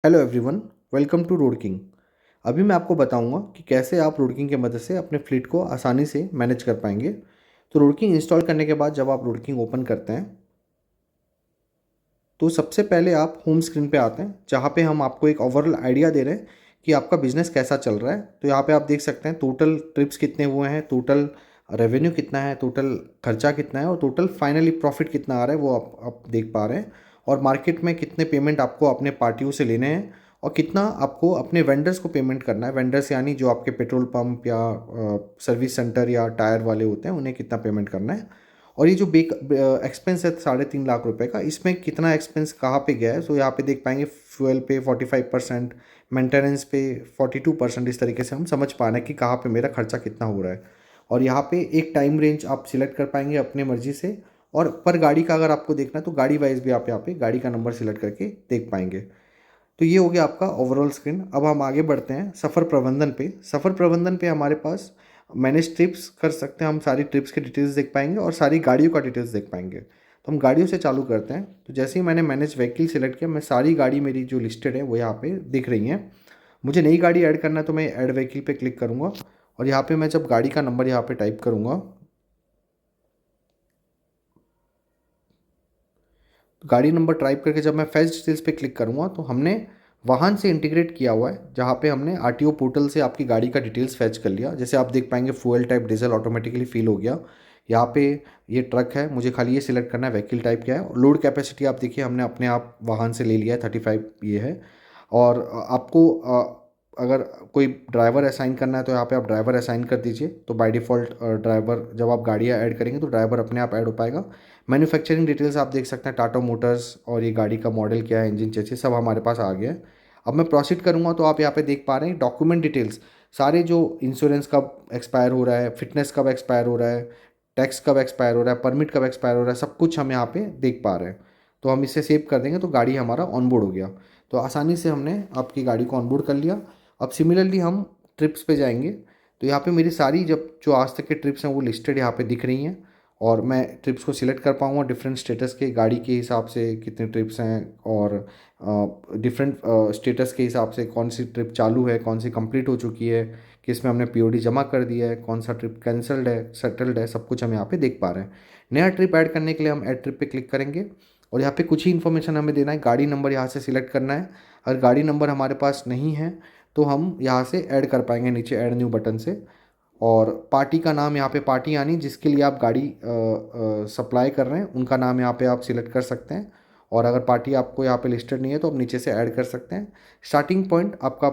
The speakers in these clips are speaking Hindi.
Hello everyone, welcome to Road King. अभी मैं आपको बताऊंगा कि कैसे आप रोड किंग की मदद से अपने फ्लीट को आसानी से मैनेज कर पाएंगे। तो रोड किंग इंस्टॉल करने के बाद जब आप रोड किंग ओपन करते हैं तो सबसे पहले आप होम स्क्रीन पे आते हैं, जहाँ पे हम आपको एक ओवरऑल आइडिया दे रहे हैं कि आपका बिजनेस कैसा चल रहा है। तो यहाँ पे आप देख सकते हैं टोटल ट्रिप्स कितने हुए हैं, टोटल रेवेन्यू कितना है, टोटल खर्चा कितना है और टोटल फाइनली प्रॉफिट कितना आ रहा है, वो आप देख पा रहे हैं। और मार्केट में कितने पेमेंट आपको अपने पार्टियों से लेने हैं और कितना आपको अपने वेंडर्स को पेमेंट करना है। वेंडर्स यानी जो आपके पेट्रोल पंप या सर्विस सेंटर या टायर वाले होते हैं, उन्हें कितना पेमेंट करना है। और ये जो बेक एक्सपेंस है 3.5 लाख रुपए का, इसमें कितना एक्सपेंस कहाँ पे गया है। सो यहाँ पे देख पाएंगे फ्यूल पे 45%, मेंटेनेंस पे 42%। इस तरीके से हम समझ पा रहे हैं कि कहाँ पे मेरा खर्चा कितना हो रहा है। और यहाँ पे एक टाइम रेंज आप सिलेक्ट कर पाएंगे अपने मर्जी से। और पर गाड़ी का अगर आपको देखना है तो गाड़ी वाइज भी आप यहाँ पे गाड़ी का नंबर सिलेक्ट करके देख पाएंगे। तो ये हो गया आपका ओवरऑल स्क्रीन। अब हम आगे बढ़ते हैं सफ़र प्रबंधन पे। सफ़र प्रबंधन पे हमारे पास मैनेज ट्रिप्स कर सकते हैं, हम सारी ट्रिप्स की डिटेल्स देख पाएंगे और सारी गाड़ियों का डिटेल्स देख पाएंगे। तो हम गाड़ियों से चालू करते हैं। तो जैसे ही मैंने मैनेज व्हीकल सेलेक्ट किया, मैं सारी गाड़ी मेरी जो लिस्टेड है वो यहाँ पे दिख रही हैं। मुझे नई गाड़ी ऐड करना है तो मैं ऐड व्हीकल पे क्लिक करूँगा और यहाँ पे मैं जब गाड़ी का नंबर यहाँ पे टाइप करूँगा तो गाड़ी नंबर टाइप करके जब मैं फैच डिटेल्स पे क्लिक करूँगा तो हमने वाहन से इंटीग्रेट किया हुआ है, जहाँ पे हमने आरटीओ पोर्टल से आपकी गाड़ी का डिटेल्स फैच कर लिया। जैसे आप देख पाएंगे fuel type diesel automatically fill हो गया। यहाँ पे ये ट्रक है, मुझे खाली ये सिलेक्ट करना है व्हीकल टाइप क्या है। लोड कैपेसिटी आप देखिए हमने अपने आप वाहन से ले लिया है 35 ये है। और आपको अगर कोई ड्राइवर असाइन करना है तो यहाँ पे आप ड्राइवर असाइन कर दीजिए। तो बाय डिफ़ॉल्ट ड्राइवर जब आप गाड़ियाँ ऐड करेंगे तो ड्राइवर अपने आप ऐड हो पाएगा। मैन्युफैक्चरिंग डिटेल्स आप देख सकते हैं, टाटा मोटर्स और ये गाड़ी का मॉडल क्या है, इंजन चेसिस सब हमारे पास आ गया है। अब मैं प्रोसीड करूँगा तो आप यहाँ पे देख पा रहे हैं डॉक्यूमेंट डिटेल्स सारे, जो इंश्योरेंस कब एक्सपायर हो रहा है, फिटनेस कब एक्सपायर हो रहा है, टैक्स कब एक्सपायर हो रहा है, परमिट कब एक्सपायर हो रहा है, सब कुछ हम यहाँ पे देख पा रहे हैं। तो हम इसे सेव कर देंगे तो गाड़ी हमारा ऑनबोर्ड हो गया। तो आसानी से हमने आपकी गाड़ी को ऑनबोर्ड कर लिया। अब सिमिलरली हम ट्रिप्स पे जाएंगे। तो यहाँ पे मेरी सारी जब जो आज तक के ट्रिप्स हैं वो लिस्टेड यहाँ पे दिख रही हैं और मैं ट्रिप्स को सिलेक्ट कर पाऊँगा डिफरेंट स्टेटस के, गाड़ी के हिसाब से कितने ट्रिप्स हैं और डिफरेंट स्टेटस के हिसाब से कौन सी ट्रिप चालू है, कौन सी कंप्लीट हो चुकी है, किस में हमने पीओडी जमा कर दिया है, कौन सा ट्रिप कैंसल्ड है, सेटल्ड है, सब कुछ हम यहाँ पे देख पा रहे हैं। नया ट्रिप ऐड करने के लिए हम ऐड ट्रिप पे क्लिक करेंगे और यहाँ पे कुछ ही इन्फॉर्मेशन हमें देना है। गाड़ी नंबर यहाँ से सिलेक्ट करना है। अगर गाड़ी नंबर हमारे पास नहीं है तो हम यहाँ से ऐड कर पाएंगे नीचे ऐड न्यू बटन से। और पार्टी का नाम यहाँ पे, पार्टी यानी जिसके लिए आप गाड़ी सप्लाई कर रहे हैं उनका नाम यहाँ पे आप सिलेक्ट कर सकते हैं। और अगर पार्टी आपको यहाँ पे लिस्टेड नहीं है तो आप नीचे से ऐड कर सकते हैं। स्टार्टिंग पॉइंट आपका,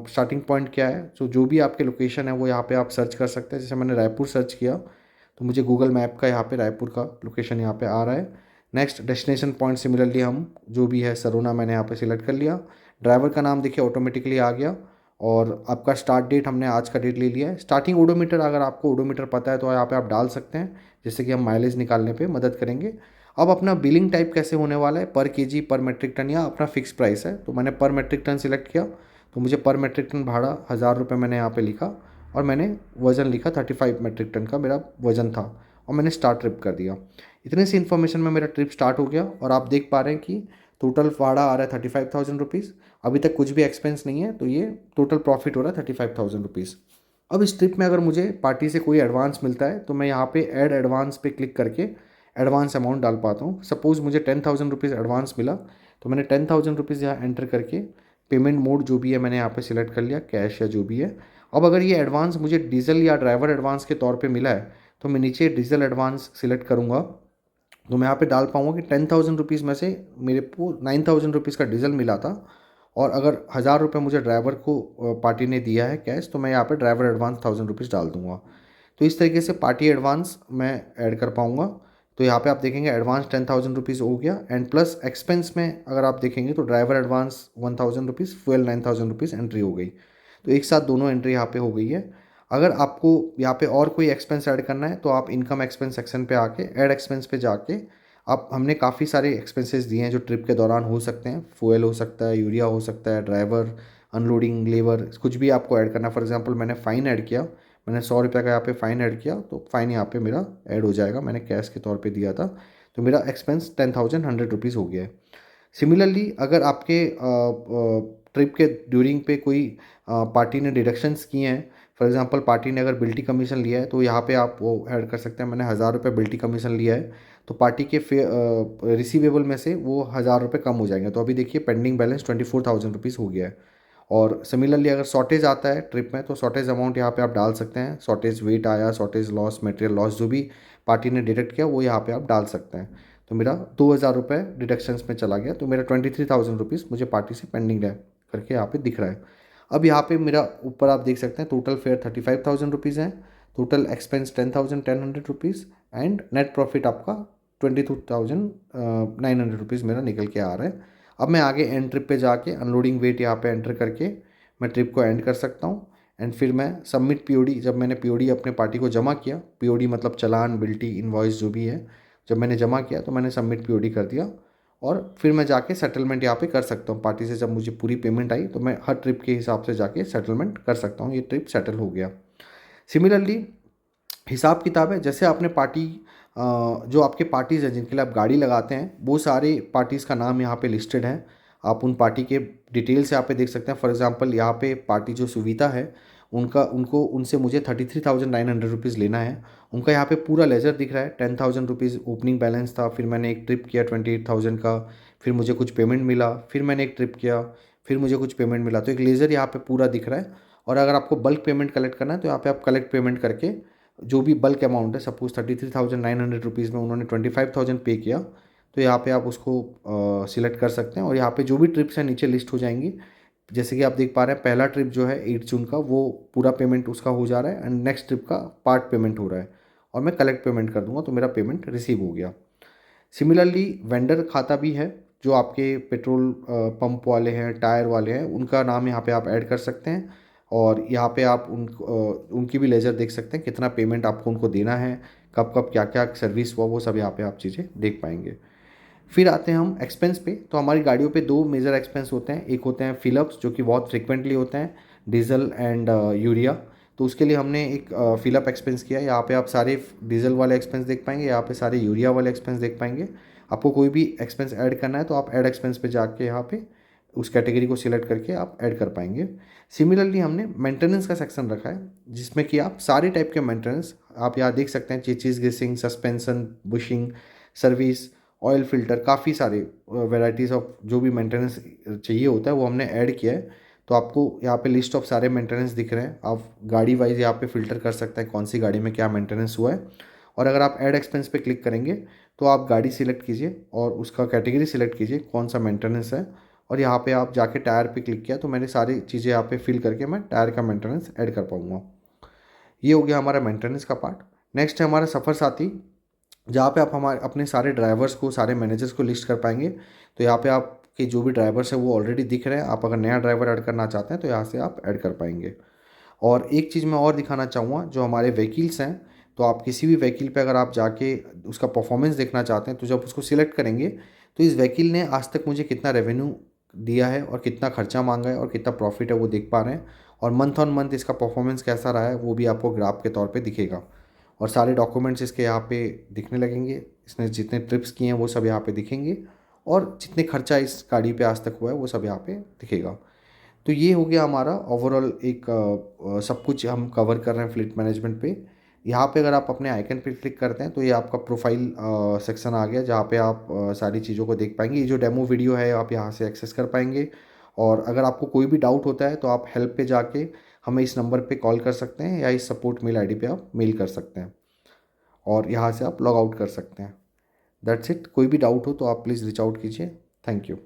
स्टार्टिंग पॉइंट क्या है, तो जो भी आपके लोकेशन है वो यहाँ पे आप सर्च कर सकते हैं। जैसे मैंने रायपुर सर्च किया तो मुझे गूगल मैप का यहाँ पे रायपुर का लोकेशन यहाँ पे आ रहा है। नेक्स्ट डेस्टिनेशन पॉइंट सिमिलरली हम जो भी है सरोना मैंने यहाँ पे सिलेक्ट कर लिया। ड्राइवर का नाम देखिए ऑटोमेटिकली आ गया। और आपका स्टार्ट डेट हमने आज का डेट ले लिया है। स्टार्टिंग ओडोमीटर, अगर आपको ओडोमीटर पता है तो यहाँ पे आप डाल सकते हैं, जिससे कि हम माइलेज निकालने पे मदद करेंगे। अब अपना बिलिंग टाइप कैसे होने वाला है, पर केजी, पर मेट्रिक टन या अपना फिक्स प्राइस है। तो मैंने पर मेट्रिक टन सिलेक्ट किया तो मुझे पर मेट्रिक टन भाड़ा 1000 रुपये मैंने यहाँ पे लिखा और मैंने वज़न लिखा 35 मेट्रिक टन का मेरा वज़न था और मैंने स्टार्ट ट्रिप कर दिया। इतने सी इन्फॉर्मेशन में मेरा ट्रिप स्टार्ट हो गया और आप देख पा रहे हैं कि टोटल भाड़ा आ रहा है 35,000 रुपीज़। अभी तक कुछ भी एक्सपेंस नहीं है तो ये टोटल प्रॉफिट हो रहा है 35,000 रुपीज़। अब इस ट्रिप में अगर मुझे पार्टी से कोई एडवांस मिलता है तो मैं यहाँ पे ऐड एडवांस पे क्लिक करके एडवांस अमाउंट डाल पाता हूँ। सपोज़ मुझे 10,000 रुपीज़ एडवांस मिला तो मैंने 10,000 रुपीज़ यहाँ एंटर करके पेमेंट मोड जो भी है मैंने यहाँ पे सिलेक्ट कर लिया, कैश या जो भी है। अब अगर ये एडवांस मुझे डीजल या ड्राइवर एडवांस के तौर पे मिला है तो मैं नीचे डीजल एडवांस सिलेक्ट करूँगा। तो मैं यहाँ पे डाल पाऊँगा कि 10,000 रुपीज़ में से मेरे को 9,000 रुपीज़ का डीजल मिला था। और अगर 1000 रुपये मुझे ड्राइवर को पार्टी ने दिया है कैश, तो मैं यहाँ पे ड्राइवर एडवांस 1000 रुपीज़ डाल दूंगा। तो इस तरीके से पार्टी एडवांस मैं ऐड कर पाऊँगा। तो यहाँ पे आप देखेंगे एडवांस 10,000 रुपीज़ हो गया एंड प्लस एक्सपेंस में अगर आप देखेंगे तो driver advance 1,000 rupees, fuel 9,000 rupees entry हो गई। तो एक साथ दोनों एंट्री यहाँ पे हो गई है। अगर आपको यहाँ पे और कोई एक्सपेंस ऐड करना है तो आप इनकम एक्सपेंस सेक्शन पे आके ऐड एक्सपेंस पे जाके आप, हमने काफ़ी सारे एक्सपेंसेस दिए हैं जो ट्रिप के दौरान हो सकते हैं। फ्यूल हो सकता है, यूरिया हो सकता है, ड्राइवर, अनलोडिंग, लेबर, कुछ भी आपको ऐड करना है। फॉर एग्जांपल मैंने फ़ाइन ऐड किया, मैंने 100 रुपये का यहाँ पे फ़ाइन ऐड किया तो फ़ाइन यहाँ पे मेरा ऐड हो जाएगा, मैंने कैश के तौर पे दिया था। तो मेरा एक्सपेंस 10,100 रुपीज़ हो गया है। सिमिलरली अगर आपके ट्रिप के ड्यूरिंग पे कोई पार्टी ने डिडक्शंस किए हैं, फॉर एग्जांपल पार्टी ने अगर बिल्टी कमीशन लिया है तो यहाँ पे आप वो ऐड कर सकते हैं, मैंने 1000 रुपये बिल्टी कमीशन लिया है तो पार्टी के रिसीवेबल में से वो 1000 रुपये कम हो जाएंगे। तो अभी देखिए पेंडिंग बैलेंस 24,000 रुपीज़ हो गया है। और सिमिलरली अगर शॉर्टेज आता है ट्रिप में तो शॉर्टेज अमाउंट यहाँ पे आप डाल सकते हैं, शॉर्टेज वेट आया, शॉर्टेज लॉस, मटेरियल लॉस, जो भी पार्टी ने डिडक्ट किया वो यहाँ पे आप डाल सकते हैं। तो मेरा 2000 रुपये डिडक्शंस में चला गया, तो मेरा 23,000 रुपीज़ मुझे पार्टी से पेंडिंग है करके यहाँ पे दिख रहा है। अब यहाँ पे मेरा ऊपर आप देख सकते हैं टोटल फेयर 35,000 रुपीज़ है, total expense 10,100 rupees and net profit आपका 22,900 रुपीज़ मेरा निकल के आ रहा है। अब मैं आगे एंड ट्रिप पे जाके अनलोडिंग वेट यहाँ पे एंटर करके मैं ट्रिप को एंड कर सकता हूँ। एंड फिर मैं सबमिट पीओडी, जब मैंने पीओडी अपने पार्टी को जमा किया, पीओडी मतलब चालान, बिल्टी, इनवॉइस जो भी है, जब मैंने जमा किया तो मैंने सबमिट पीओडी कर दिया और फिर मैं जाके सेटलमेंट यहाँ पे कर सकता हूँ पार्टी से। जब मुझे पूरी पेमेंट आई तो मैं हर ट्रिप के हिसाब से जाके सेटलमेंट कर सकता हूँ, ये ट्रिप सेटल हो गया। सिमिलरली हिसाब किताब है, जैसे आपने पार्टी जो आपके पार्टीज़ हैं जिनके लिए आप गाड़ी लगाते हैं वो सारे पार्टीज़ का नाम यहाँ पे लिस्टेड है। आप उन पार्टी के डिटेल्स यहाँ पे देख सकते हैं। फॉर एग्जांपल यहाँ पे पार्टी जो सुविधा है उनसे मुझे 33,900 रुपीज़ लेना है। उनका यहाँ पे पूरा लेजर दिख रहा है, 10,000 रुपीज़ ओपनिंग बैलेंस था, फिर मैंने एक ट्रिप किया 28,000 का, फिर मुझे कुछ पेमेंट मिला, फिर मैंने एक ट्रिप किया, फिर मुझे कुछ पेमेंट मिला, तो एक लेज़र यहाँ पे पूरा दिख रहा है। और अगर आपको बल्क पेमेंट कलेक्ट करना है तो यहाँ पे आप कलेक्ट पेमेंट करके जो भी बल्क अमाउंट है, सपोज 33,900 रुपीज़ में उन्होंने 25,000 पे किया, तो यहाँ पे आप उसको सिलेक्ट कर सकते हैं और यहाँ पे जो भी ट्रिप्स हैं नीचे लिस्ट हो जाएंगी। जैसे कि आप देख पा रहे हैं पहला ट्रिप जो है 8 जून का वो पूरा पेमेंट उसका हो जा रहा है एंड नेक्स्ट ट्रिप का पार्ट पेमेंट हो रहा है और मैं कलेक्ट पेमेंट कर दूंगा तो मेरा पेमेंट रिसीव हो गया। सिमिलरली वेंडर खाता भी है, जो आपके पेट्रोल पंप वाले हैं, टायर वाले हैं, उनका नाम यहाँ पे आप ऐड कर सकते हैं और यहाँ पे आप उनकी भी लेजर देख सकते हैं, कितना पेमेंट आपको उनको देना है, कब कब क्या क्या सर्विस हुआ, वो सब यहाँ पे आप चीज़ें देख पाएंगे। फिर आते हैं हम एक्सपेंस पे। तो हमारी गाड़ियों पे दो मेजर एक्सपेंस होते हैं, एक होते हैं फिलअप्स जो कि बहुत फ्रिक्वेंटली होते हैं, डीजल एंड यूरिया। तो उसके लिए हमने एक फिलअप एक्सपेंस किया। यहाँ पे आप सारे डीजल वाले एक्सपेंस देख पाएंगे, यहाँ पे सारे यूरिया वाले एक्सपेंस देख पाएंगे। आपको कोई भी एक्सपेंस ऐड करना है तो आप ऐड एक्सपेंस पे जाके यहाँ पे उस कैटेगरी को सिलेक्ट करके आप ऐड कर पाएंगे। सिमिलरली हमने मेंटेनेंस का सेक्शन रखा है जिसमें कि आप सारे टाइप के मेंटेनेंस आप यहाँ देख सकते हैं, chassis, greasing, suspension, bushing, service, oil filter, काफ़ी सारे वेराइटीज़ ऑफ जो भी मेंटेनेंस चाहिए होता है वो हमने ऐड किया है। तो आपको यहाँ पे लिस्ट ऑफ सारे मेंटेनेंस दिख रहे हैं, आप गाड़ी वाइज यहाँ पे फ़िल्टर कर सकते हैं कौन सी गाड़ी में क्या मेंटेनेंस हुआ है। और अगर आप ऐड एक्सपेंस पे क्लिक करेंगे तो आप गाड़ी सिलेक्ट कीजिए और उसका कैटेगरी सिलेक्ट कीजिए कौन सा मेंटेनेंस है, और यहाँ पे आप जाके टायर पे क्लिक किया तो मैंने सारी चीज़ें यहाँ पे फिल करके मैं टायर का मेंटेनेंस ऐड कर पाऊँगा। ये हो गया हमारा मेंटेनेंस का पार्ट। नेक्स्ट है हमारा सफ़र साथी, जहाँ पे आप हमारे अपने सारे ड्राइवर्स को, सारे मैनेजर्स को लिस्ट कर पाएंगे। तो यहाँ पे आपके जो भी ड्राइवर्स हैं वो ऑलरेडी दिख रहे हैं, आप अगर नया ड्राइवर ऐड करना चाहते हैं तो यहाँ से आप ऐड कर पाएंगे। और एक चीज़ मैं और दिखाना चाहूँगा, जो हमारे व्हीकल्स हैं, तो आप किसी भी व्हीकल पे अगर आप जाके उसका परफॉर्मेंस देखना चाहते हैं तो जब उसको सिलेक्ट करेंगे तो इस व्हीकल ने आज तक मुझे कितना रेवेन्यू दिया है और कितना खर्चा मांगा है और कितना प्रॉफिट है वो देख पा रहे हैं, और मंथ ऑन मंथ इसका परफॉर्मेंस कैसा रहा है वो भी आपको ग्राफ के तौर पे दिखेगा। और सारे डॉक्यूमेंट्स इसके यहाँ पे दिखने लगेंगे, इसने जितने ट्रिप्स किए हैं वो सब यहाँ पे दिखेंगे और जितने खर्चा इस गाड़ी पे आज तक हुआ है वो सब यहाँ पे दिखेगा। तो ये हो गया हमारा ओवरऑल एक सब कुछ हम कवर कर रहे हैं फ्लीट मैनेजमेंट पे। यहाँ पे अगर आप अपने आइकन पे क्लिक करते हैं तो ये आपका प्रोफाइल सेक्शन आ गया जहाँ पे आप सारी चीज़ों को देख पाएंगे। ये जो डेमो वीडियो है आप यहाँ से एक्सेस कर पाएंगे। और अगर आपको कोई भी डाउट होता है तो आप हेल्प पे जाके हमें इस नंबर पे कॉल कर सकते हैं या इस सपोर्ट मेल आईडी पे आप मेल कर सकते हैं और यहाँ से आप लॉग आउट कर सकते हैं। That's it. कोई भी डाउट हो तो आप प्लीज़ रीच आउट कीजिए। Thank you.